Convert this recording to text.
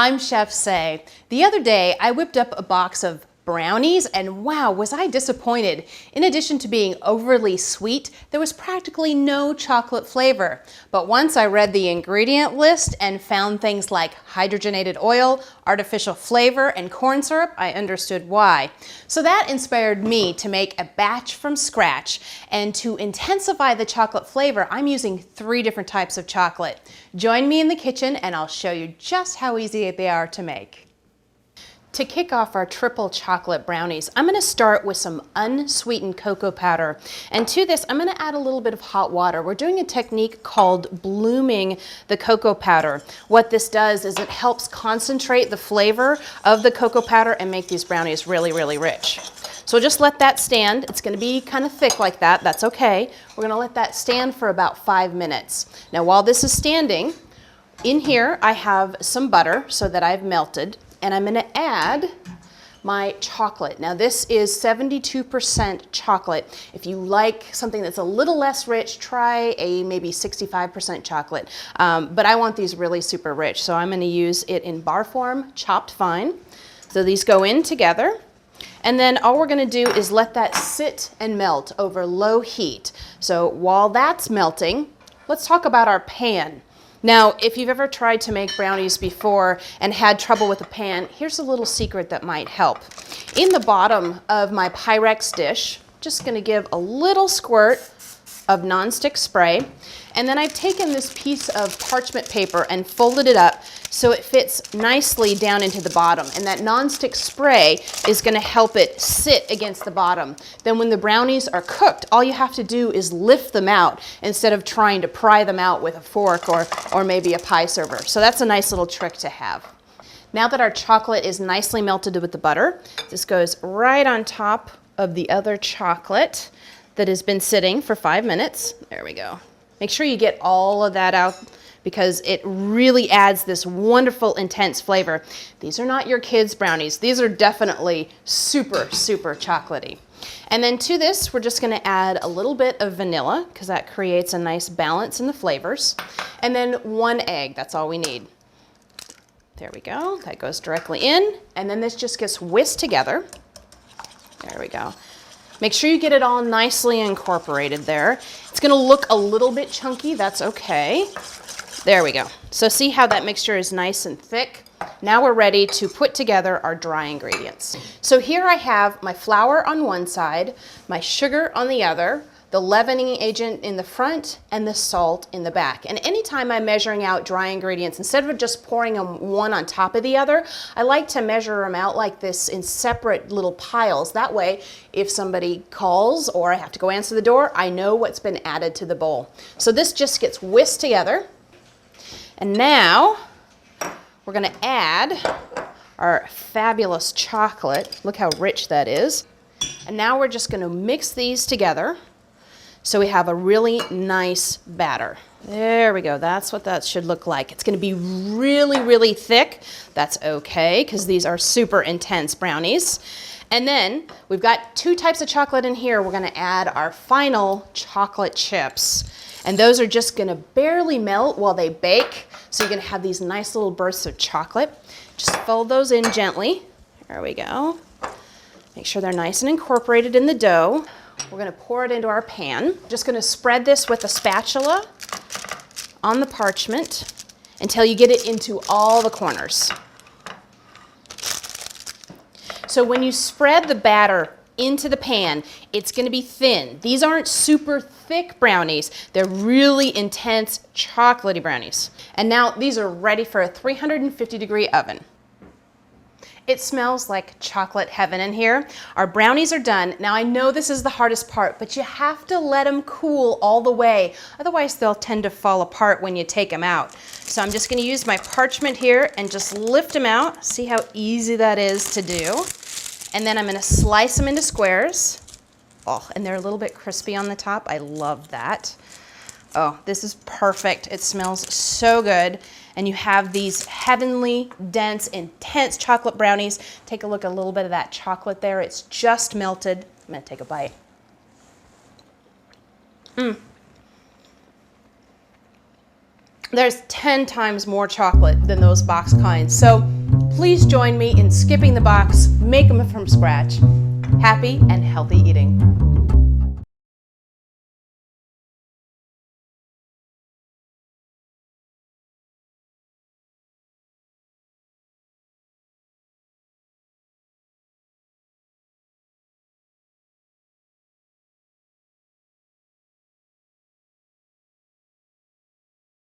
I'm Chef Say. The other day, I whipped up a box of brownies and wow, was I disappointed. In addition to being overly sweet, there was practically no chocolate flavor. But once I read the ingredient list and found things like hydrogenated oil, artificial flavor, and corn syrup, I understood why. So that inspired me to make a batch from scratch. And to intensify the chocolate flavor, I'm using 3 different types of chocolate. Join me in the kitchen and I'll show you just how easy they are to make. To kick off our triple chocolate brownies, I'm going to start with some unsweetened cocoa powder. And to this, I'm going to add a little bit of hot water. We're doing a technique called blooming the cocoa powder. What this does is it helps concentrate the flavor of the cocoa powder and make these brownies really, really rich. So just let that stand. It's going to be kind of thick like that. That's okay. We're going to let that stand for about 5 minutes. Now, while this is standing, in here I have some butter so that I've melted. And I'm going to add my chocolate. Now this is 72% chocolate. If you like something that's a little less rich, try a maybe 65% chocolate. But I want these really super rich, so I'm going to use it in bar form, chopped fine. So these go in together. And then all we're going to do is let that sit and melt over low heat. So while that's melting, let's talk about our pan. Now, if you've ever tried to make brownies before and had trouble with the pan, here's a little secret that might help. In the bottom of my Pyrex dish, just going to give a little squirt of nonstick spray, and then I've taken this piece of parchment paper and folded it up so it fits nicely down into the bottom, and that nonstick spray is going to help it sit against the bottom. Then when the brownies are cooked, all you have to do is lift them out instead of trying to pry them out with a fork or maybe a pie server. So that's a nice little trick to have. Now that our chocolate is nicely melted with the butter, this goes right on top of the other chocolate that has been sitting for 5 minutes. There we go. Make sure you get all of that out because it really adds this wonderful, intense flavor. These are not your kids' brownies. These are definitely super, super chocolatey. And then to this, we're just going to add a little bit of vanilla because that creates a nice balance in the flavors. And then 1 egg. That's all we need. There we go. That goes directly in. And then this just gets whisked together. There we go. Make sure you get it all nicely incorporated there. It's going to look a little bit chunky. That's okay. There we go. So see how that mixture is nice and thick? Now we're ready to put together our dry ingredients. So here I have my flour on one side, my sugar on the other, the leavening agent in the front, and the salt in the back. And anytime I'm measuring out dry ingredients, instead of just pouring them one on top of the other, I like to measure them out like this in separate little piles. That way, if somebody calls or I have to go answer the door, I know what's been added to the bowl. So this just gets whisked together. And now we're going to add our fabulous chocolate. Look how rich that is. And now we're just going to mix these together so we have a really nice batter. There we go. That's what that should look like. It's going to be really, really thick. That's okay because these are super intense brownies. And then we've got 2 types of chocolate in here. We're going to add our final chocolate chips. And those are just going to barely melt while they bake. So you're going to have these nice little bursts of chocolate. Just fold those in gently. There we go. Make sure they're nice and incorporated in the dough. We're going to pour it into our pan. Just going to spread this with a spatula on the parchment until you get it into all the corners. So when you spread the batter into the pan, it's going to be thin. These aren't super thick brownies. They're really intense chocolatey brownies. And now these are ready for a 350-degree oven. It smells like chocolate heaven in here. Our brownies are done. Now I know this is the hardest part, but you have to let them cool all the way. Otherwise they'll tend to fall apart when you take them out. So I'm just going to use my parchment here and just lift them out. See how easy that is to do. And then I'm going to slice them into squares. Oh, and they're a little bit crispy on the top. I love that. Oh, this is perfect. It smells so good. And you have these heavenly, dense, intense chocolate brownies. Take a look at a little bit of that chocolate there. It's just melted. I'm going to take a bite. There's 10 times more chocolate than those box kinds. So please join me in skipping the box, make them from scratch. Happy and healthy eating.